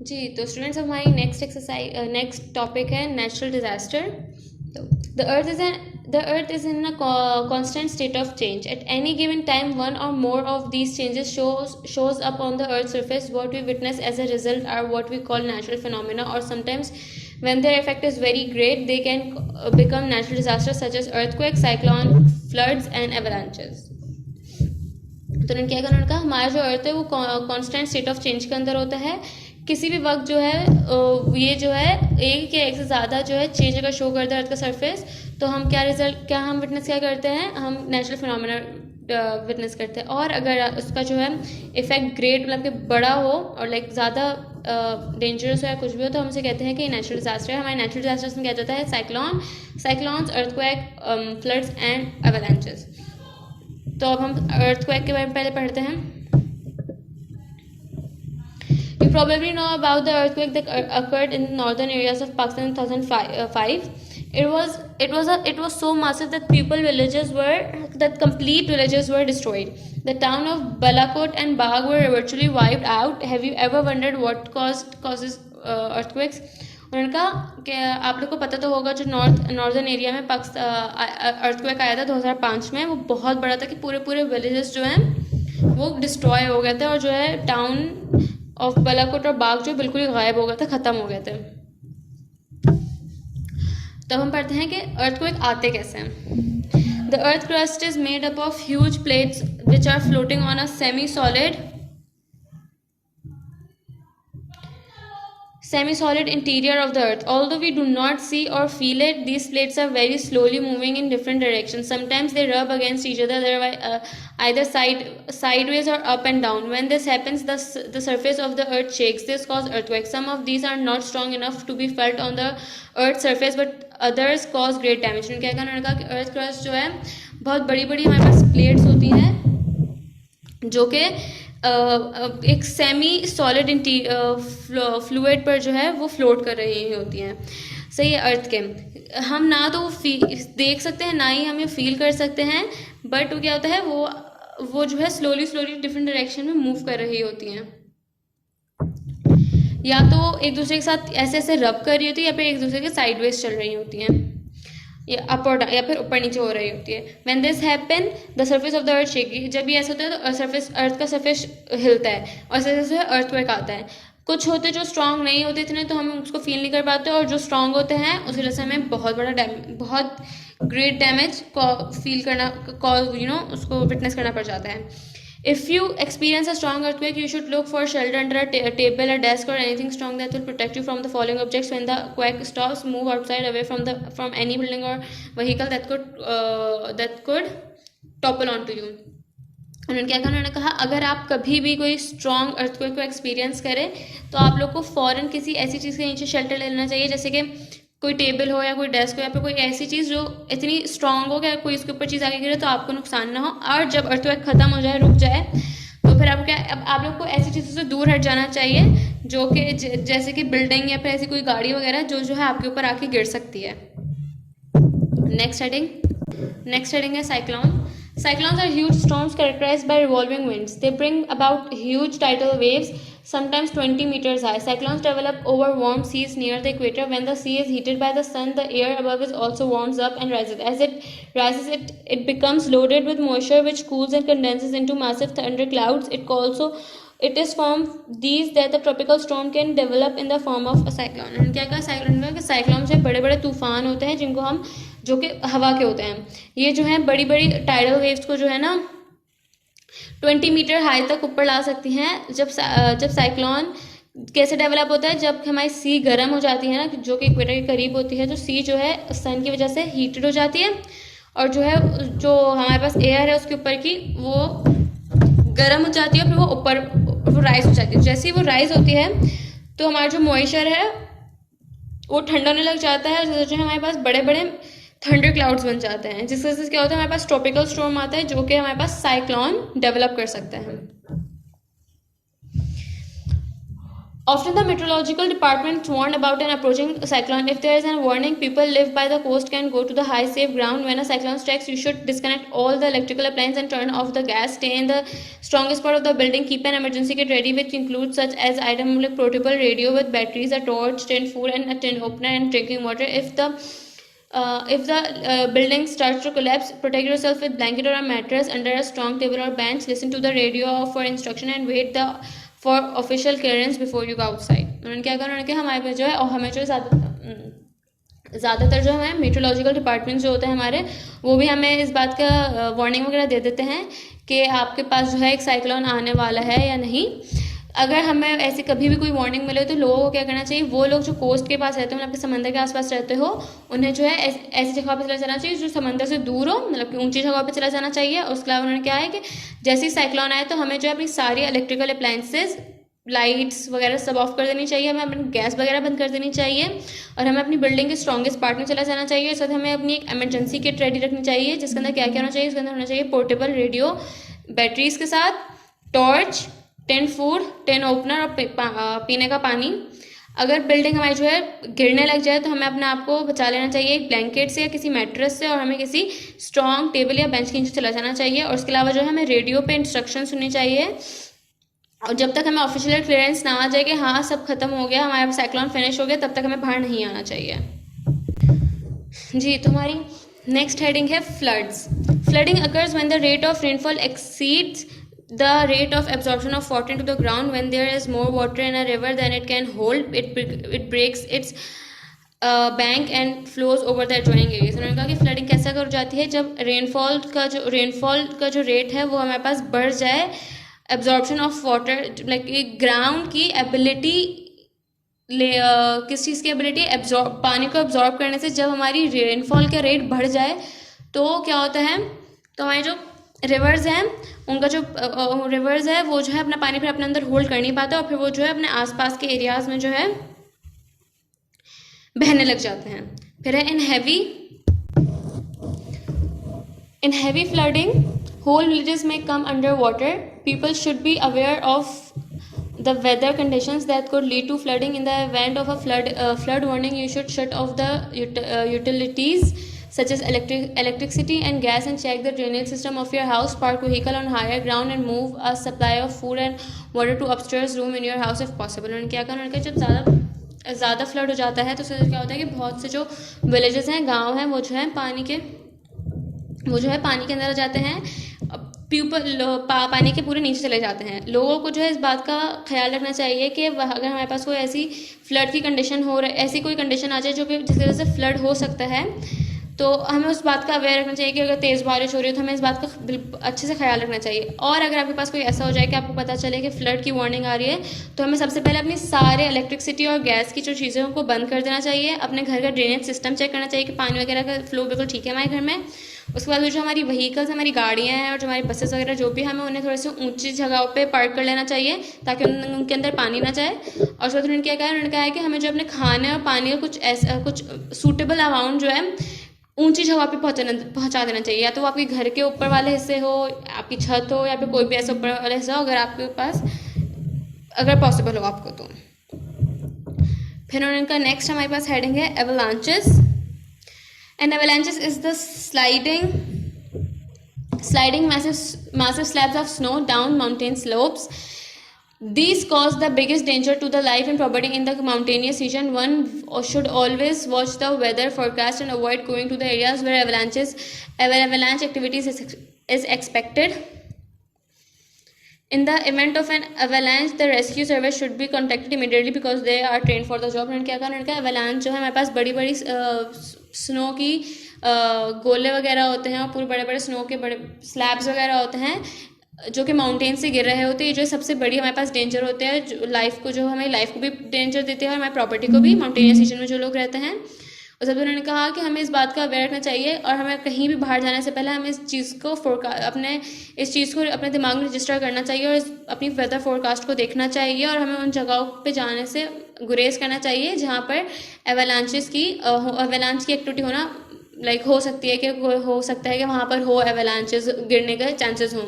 जी, तो स्टूडेंट्स हमारी next topic है नेचुरल डिजास्टर। तो the earth is in a constant state of change. At any given time, one or more of these changes shows up on the earth's surface. What we witness as a result are what we call natural phenomena, or sometimes when their effect is very great, they can become natural disasters such as earthquakes, cyclone, floods and avalanches. तो उन्होंने क्या कहा, उन्होंने कहा हमारा जो अर्थ है वो कांस्टेंट स्टेट ऑफ चेंज के अंदर होता है। किसी भी वक्त जो है ये जो है एक या एक से ज़्यादा जो है चेंज अगर शो करता है अर्थ का सरफेस, तो हम हम विटनेस क्या करते हैं, हम नेचुरल फिनोमेना विटनेस करते हैं। और अगर उसका जो है इफेक्ट ग्रेट मतलब कि बड़ा हो और लाइक ज़्यादा डेंजरस हो या कुछ भी हो, तो हम उसे कहते हैं कि नेचुरल डिजास्टर है। हमारे नेचुरल डिजास्टर्स में क्या जाता है, cyclones, earthquake, floods and avalanches. तो अब हम अर्थक्वेक के बारे में पहले पढ़ते हैं। You probably know about the earthquake that occurred in the northern areas of Pakistan in 2005. It was so massive that complete villages were destroyed. The town of Balakot and Bagh were virtually wiped out. Have you ever wondered what causes earthquakes? उन्होंने कहा कि आप लोग को पता तो होगा जो नॉर्दर्न एरिया में अर्थक्वेक आया था 2005 में, वो बहुत बड़ा था कि पूरे विलेजेस जो हैं वो डिस्ट्रॉय हो गए थे, और जो है टाउन ऑफ बालाकोट और बाग जो बिल्कुल ही गायब हो गए थे, ख़त्म हो गए थे। तब हम पढ़ते हैं कि अर्थक्वेक आते कैसे हैं। The earth crust is made up of huge plates which are floating on a semi-solid interior of the earth. Although we do not see or feel it, these plates are very slowly moving in different directions. Sometimes they rub against each other, either sideways or up and down. When this happens, the surface of the earth shakes. This causes earthquakes. Some of these are not strong enough to be felt on the earth's surface, but others cause great damage. क्या कहना उन्होंने कहा कि earth crust जो है बहुत बड़ी बड़ी हमारे पास प्लेट्स होती हैं जो कि एक सेमी सॉलिड फ्लूइड पर जो है वो फ्लोट कर रही होती हैं। सही है। अर्थ के हम ना तो देख सकते हैं ना ही हम ये फील कर सकते हैं, बट वो क्या होता है, वो जो है स्लोली डिफरेंट डायरेक्शन में मूव कर रही होती हैं। या तो एक दूसरे के साथ ऐसे ऐसे रब कर रही होती है, या फिर एक दूसरे के साइडवेज चल रही होती हैं, या अप और डाउन, या फिर ऊपर नीचे हो रही होती है। When this happen the surface of the earth shaky. जब भी ऐसा होता है तो अर्थ का सरफेस हिलता है और ऐसे अर्थक्वेक आता है। कुछ होते जो स्ट्रांग नहीं होते इतने, तो हम उसको फील नहीं कर पाते, और जो स्ट्रांग होते हैं उस वजह से हमें बहुत ग्रेट डैमेज फील करना उसको विटनेस करना पड़ जाता है। If you experience a strong earthquake, you should look for shelter under a table, a desk, or anything strong that will protect you from the falling objects. When the quake stops, move outside, away from any building or vehicle that could topple onto you. उन्होंने क्या कहा, उन्होंने कहा अगर आप कभी भी कोई स्ट्रॉन्ग अर्थक्वेक को एक्सपीरियंस करें तो आप लोग को फ़ौरन किसी ऐसी चीज़ के नीचे शेल्टर लेना चाहिए, जैसे कि कोई टेबल हो या कोई डेस्क हो, या फिर कोई ऐसी चीज़ जो इतनी स्ट्रांग हो कि कोई इसके ऊपर चीज़ आगे गिरे तो आपको नुकसान ना हो। और जब अर्थक्वेक ख़त्म हो जाए, रुक जाए, तो फिर आप लोग को ऐसी चीज़ों से दूर हट जाना चाहिए जो कि जैसे कि बिल्डिंग या फिर ऐसी कोई गाड़ी वगैरह जो है आपके ऊपर आके गिर सकती है। नेक्स्ट हेडिंग है cyclone. Cyclones are huge storms characterized by revolving winds. They bring about huge tidal waves, sometimes 20 meters high. Cyclones develop over warm seas near the equator. When the sea is heated by the sun, the air above it also warms up and rises. As it rises, it becomes loaded with moisture, which cools and condenses into massive thunder clouds. It is from these that the tropical storm can develop in the form of a cyclone. क्या कहा cyclone में, कि cyclone से बड़े बड़े तूफान होते हैं जिनको हम जो कि हवा के होते हैं। ये जो है बड़ी बड़ी टाइडल वेव्स को जो है ना 20 मीटर हाई तक ऊपर ला सकती हैं। जब साइक्लोन कैसे डेवलप होता है, जब हमारी सी गर्म हो जाती है ना, जो कि इक्वेटर के करीब होती है, तो सी जो है सन की वजह से हीटेड हो जाती है, और जो हमारे पास एयर है उसके ऊपर की वो गर्म हो जाती है, फिर वो राइज हो जाती है। जैसे ही वो राइज होती है तो हमारा जो मॉइस्चर है वो ठंडा होने लग जाता है, जो हमारे पास बड़े बड़े थंडर क्लाउड्स बन जाते हैं, जिसकी वजह से क्या होता है, हमारे पास ट्रॉपिकल स्टॉर्म आता है जो कि हमारे पास साइक्लोन डेवलप कर सकता है। Often the meteorological department warned about an approaching cyclone. If there is a warning, people live by the coast can go to the high safe ground. When a cyclone strikes, you should disconnect all the electrical appliances and turn off the gas. Stay in the strongest part of the building. Keep an emergency kit ready, which includes such as item like portable radio with batteries, a torch, tin food, and a tin opener and drinking water. If the building starts to collapse, protect yourself with blanket or a mattress under a strong table or bench. Listen to the radio for instruction and wait the for official clearance before you go outside. उन्होंने क्या कहा, उन्होंने कहा हमारे पास जो है, और हमें जो ज़्यादातर जो हमारे मेट्रोलॉजिकल डिपार्टमेंट जो होते हैं हमारे, वो भी हमें इस बात का वार्निंग वगैरह दे देते हैं कि आपके पास जो है एक साइक्लोन आने वाला है या नहीं। अगर हमें ऐसी कभी भी कोई वार्निंग मिले तो लोगों को क्या करना चाहिए, वो लोग जो कोस्ट के पास रहते हो, मतलब समंदर के आसपास रहते हो, उन्हें जो है ऐसी जगह पे चला जाना चाहिए जो समंदर से दूर हो, मतलब कि ऊंची जगह पे चला जाना चाहिए। और उसके अलावा उन्होंने क्या है कि जैसे ही साइक्लोन आए तो हमें जो है अपनी सारी इलेक्ट्रिकल अप्लाइंसेस, लाइट्स वगैरह सब ऑफ कर देनी चाहिए, हमें अपनी गैस वगैरह बंद कर देनी चाहिए, और हमें अपनी बिल्डिंग के स्ट्रॉन्गेस्ट पार्ट में चला जाना चाहिए। इस वक्त हमें अपनी एक इमरजेंसी किट रेडी रखनी चाहिए, जिसके अंदर क्या क्या होना चाहिए, इसके अंदर होना चाहिए पोर्टेबल रेडियो, बैटरीज के साथ torch, tin food, tin opener और पीने का पानी। अगर बिल्डिंग हमारी जो है गिरने लग जाए तो हमें अपने आप को बचा लेना चाहिए एक ब्लैंकेट से या किसी मैट्रेस से, और हमें किसी स्ट्रॉन्ग टेबल या बेंच के नीचे चला जाना चाहिए। और उसके अलावा जो है हमें रेडियो पे इंस्ट्रक्शन सुननी चाहिए, और जब तक हमें ऑफिशियल क्लियरेंस ना आ जाए कि हाँ सब खत्म हो गया, हमारा साइक्लोन फिनिश हो गया, तब तक हमें बाहर नहीं आना चाहिए। जी, तो हमारी नेक्स्ट हेडिंग है floods. Flooding occurs when the rate of rainfall exceeds the rate of absorption of water into the ground. When there is more water in a river than it can hold, it breaks its bank and flows over the adjoining areas. उन्होंने कहा कि flooding कैसे हो जाती है, जब rainfall का जो रेट है वो हमारे पास बढ़ जाए, absorption of water, like ground की एबिलिटी, किस चीज़ की एबिलिटी, पानी को एब्जॉर्ब करने से, जब हमारी रेनफॉल का रेट बढ़ जाए तो क्या होता है, तो हमारे जो रिवर्स हैं, उनका जो रिवर्स है वो जो है अपना पानी फिर अपने अंदर होल्ड कर नहीं पाता, और फिर वो जो है अपने आसपास के एरियाज में जो है बहने लग जाते हैं। फिर है in heavy flooding whole villages में come under water. People should be aware of the weather conditions that could lead to flooding. In the event of a flood warning, you should shut off the utilities such as electricity and gas, and check the drainage system of your house. Park vehicle on higher ground and move a supply of food and water to upstairs room in your house if possible. उन्होंने क्या कहा, उन्होंने कहा जब ज़्यादा flood हो जाता है तो उससे क्या होता है कि बहुत से जो विलेजेस हैं, गाँव हैं, वो जो है पानी के अंदर आ जाते हैं, पानी के पूरे नीचे चले जाते हैं। लोगों को जो है इस बात का ख्याल रखना चाहिए कि अगर हमारे पास कोई ऐसी फ्लड की कंडीशन हो रही, ऐसी कोई कंडीशन आ जाए जो कि जिसकी वजह से फ्लड हो सकता है, तो हमें उस बात का अवेयर रखना चाहिए कि अगर तेज़ बारिश हो रही है तो हमें इस बात का अच्छे से ख्याल रखना चाहिए। और अगर आपके पास कोई ऐसा हो जाए कि आपको पता चले कि फ्लड की वार्निंग आ रही है, तो हमें सबसे पहले अपनी सारे इलेक्ट्रिसिटी और गैस की जो चीज़ें को बंद कर देना चाहिए, अपने घर का ड्रेनेज सिस्टम चेक करना चाहिए कि पानी वगैरह का फ्लो बिल्कुल ठीक है हमारे घर में। उसके बाद जो हमारी व्हीकल्स, हमारी गाड़ियाँ हैं और जो हमारी बसेस वगैरह जो भी, हमें उन्हें थोड़े से ऊंची जगहों पे पार्क कर लेना चाहिए ताकि उनके अंदर पानी ना जाए। और उसके बाद उन्होंने क्या कहा, उन्होंने कहा है कि हमें जो अपने खाने और पानी का कुछ सूटेबल अमाउंट जो है ऊंची जगह पे पहुंचा देना चाहिए, या तो वो आपके घर के ऊपर वाले हिस्से हो, आपकी छत हो, या फिर कोई भी ऐसा ऊपर वाला हिस्सा हो, अगर आपके पास अगर पॉसिबल हो आपको तो। फिर उनका नेक्स्ट हमारे पास हेडिंग है avalanches. And avalanches is the sliding massive slabs of snow down mountain slopes. These cause the biggest danger to the life and property in the mountainous region. One should always watch the weather forecast and avoid going to the areas where avalanche activities is expected. In the event of an avalanche, the rescue service should be contacted immediately because they are trained for the job. उन्होंने क्या कहा, उन्होंने कहा avalanche जो है हमारे पास बड़ी बड़ी स्नो की गोले वगैरह होते हैं, और पूरे बड़े बड़े स्नो के बड़े स्लैब्स वगैरह होते हैं जो कि माउंटेन से गिर रहे होते हैं, जो सबसे बड़ी हमारे पास डेंजर होते हैं, जो हमारी लाइफ को भी डेंजर देते हैं और हमारी प्रॉपर्टी को भी, माउंटेनियस रीजन में जो लोग रहते हैं। और सब उन्होंने कहा कि हमें इस बात का अवेयर रखना चाहिए, और हमें कहीं भी बाहर जाने से पहले हमें इस चीज़ को अपने दिमाग में रजिस्टर करना चाहिए, और अपनी वेदर फोरकास्ट को देखना चाहिए, और हमें उन जगहों पे जाने से गुरेज करना चाहिए जहाँ पर एवलांच की एक्टिविटी होना हो सकती है कि हो सकता है कि वहाँ पर हो एवलांचेस गिरने के चांसेस हों।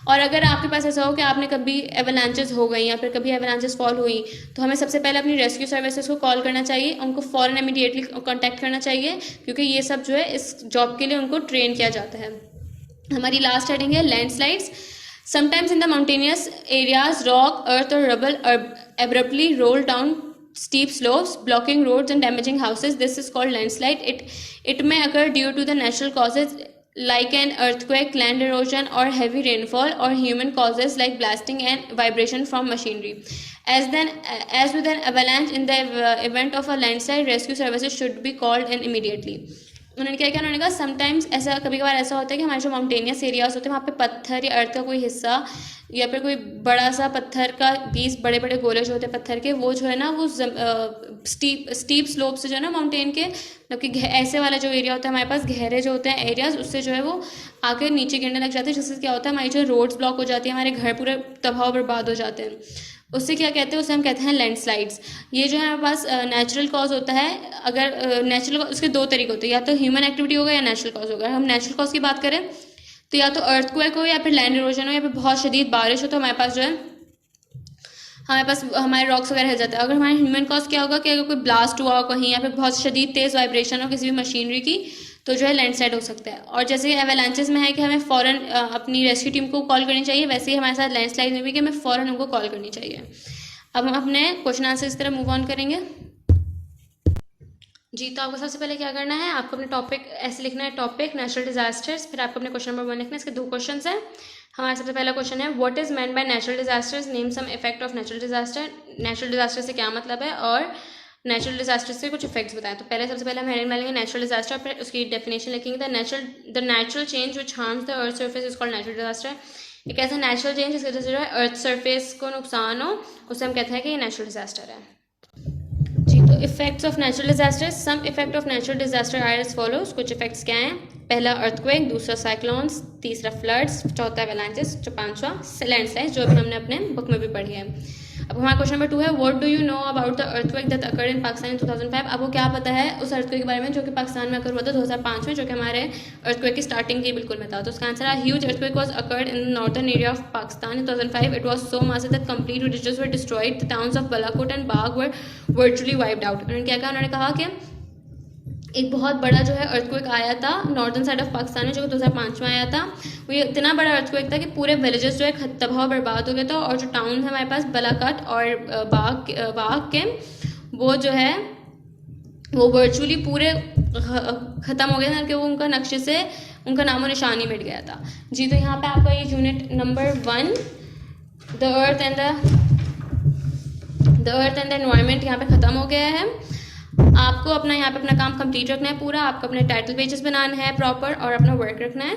और अगर आपके पास ऐसा हो कि आपने कभी एवलांचेस हो गई या फिर कभी एवलांचेस फॉल हुई, तो हमें सबसे पहले अपनी रेस्क्यू सर्विसेज को कॉल करना चाहिए, उनको फ़ौरन इमीडिएटली कॉन्टैक्ट करना चाहिए, क्योंकि ये सब जो है इस जॉब के लिए उनको ट्रेन किया जाता है। हमारी लास्ट हेडिंग है landslides. Sometimes in the mountainous areas, rock, earth or rubble abruptly roll down steep slopes, blocking roads and damaging houses. This is called landslide. It may occur due to the natural causes like an earthquake, land erosion or heavy rainfall, or human causes like blasting and vibration from machinery. As with an avalanche, in the event of a landslide, rescue services should be called in immediately. उन्होंने क्या किया, उन्होंने कहा sometimes ऐसा कभी कभार ऐसा होता है कि हमारे जो माउंटेनियस एरियाज होते हैं वहाँ पे पत्थर या अर्थ का कोई हिस्सा या फिर कोई बड़ा सा पत्थर का 20 बड़े बड़े गोले जो होते हैं पत्थर के, वो जो है ना वो स्टीप स्लोप से जो है ना माउंटेन के, मतलब कि ऐसे वाला जो एरिया होता है हमारे पास, गहरे जो होते हैं एरियाज, उससे जो है वो आके नीचे गिरने लग जाते हैं, जिससे क्या होता है हमारी जो रोड्स ब्लॉक हो जाती है, हमारे घर पूरे तबाह बर्बाद हो जाते हैं। उससे क्या कहते हैं, उसे हम कहते हैं लैंडस्लाइड्स। ये जो है हमारे पास नेचुरल कॉज होता है। अगर नेचुरल उसके दो तरीके होते हैं, या तो ह्यूमन एक्टिविटी होगा या नेचुरल कॉज होगा। हम नेचुरल कॉज की बात करें तो या तो अर्थक्वेक हो या फिर लैंड इरोजन हो या फिर बहुत शदीद बारिश हो, तो हमारे पास जो है हमारे रॉक्स वगैरह हिल जाते हैं। अगर हमारे ह्यूमन कॉज क्या होगा कि अगर कोई ब्लास्ट हुआ हो कहीं या फिर बहुत शदीद तेज़ वाइब्रेशन हो किसी भी मशीनरी की, तो जो है लैंडस्लाइड हो सकता है। और जैसे एवलांचेस में है कि हमें फ़ौरन अपनी रेस्क्यू टीम को कॉल करनी चाहिए, वैसे ही हमारे साथ लैंडस्लाइड में भी कि हमें फ़ौरन उनको कॉल करनी चाहिए। अब हम अपने क्वेश्चन आंसर इस तरह मूव ऑन करेंगे जी। तो आपको सबसे पहले क्या करना है, आपको अपने टॉपिक ऐसे लिखना है, टॉपिक नेचुरल डिजास्टर्स, फिर आपको अपने क्वेश्चन नंबर 1 लिखना है। इसके 2 क्वेश्चन हैं। हमारा सबसे पहला क्वेश्चन है what is meant by natural disasters, name some effect of natural disaster. Natural disaster से क्या मतलब है और नेचुरल डिजास्टर से कुछ इफेक्ट्स बताएं। तो सबसे पहले हम हेडिंग डालेंगे नेचुरल डिजास्टर, फिर उसकी डेफिनेशन लिखेंगे the natural change which harms the earth surface is called natural disaster. एक ऐसा नेचुरल चेंज जिसकी वजह से जो है अर्थ सरफेस को नुकसान हो, उसे हम कहते हैं कि ये नेचुरल डिजास्टर है जी। तो effects of natural disaster, some effect of natural disaster are as follows. कुछ इफेक्ट्स क्या हैं, पहला अर्थक्वेक, दूसरा साइक्लोन्स, तीसरा फ्लड्स, चौथा एवलांचेस, पांचवा लैंडस्लाइड्स, जो भी हमने अपने बुक में भी पढ़ी है। अब हमारा क्वेश्चन नंबर 2 है what do you know about the earthquake that occurred in Pakistan in 2005। आपको क्या पता है उस अर्थक्वेक के बारे में जो कि पाकिस्तान में अकर हुआ था 2005 में, जो कि हमारे अर्थक्वेक की स्टार्टिंग की बिल्कुल में था। तो उसका आंसर है huge earthquake was occurred in northern area of Pakistan in 2005। It was so massive that complete villages were destroyed, the towns of Balakot and Bagh were virtually wiped out. उन्होंने क्या कहा, उन्होंने कहा कि एक बहुत बड़ा जो है अर्थक्वेक आया था नॉर्दर्न साइड ऑफ पाकिस्तान में, जो 2005 में आया था। वो ये इतना बड़ा अर्थक्वेक था कि पूरे विलेजेस जो है तबाह बर्बाद हो गए थे, और जो टाउन है हमारे पास बलाकट और बाग के, वो जो है वो वर्चुअली पूरे ख़त्म हो गए थे, कि वो उनका नक्शे से उनका नामो निशान ही मिट गया था जी। तो यहाँ पे आपका ये unit number 1 the earth and the environment यहाँ पे ख़त्म हो गया है। आपको अपना यहाँ पे अपना काम कंप्लीट रखना है पूरा, आपको अपने टाइटल पेजेस बनाना है प्रॉपर और अपना वर्क रखना है।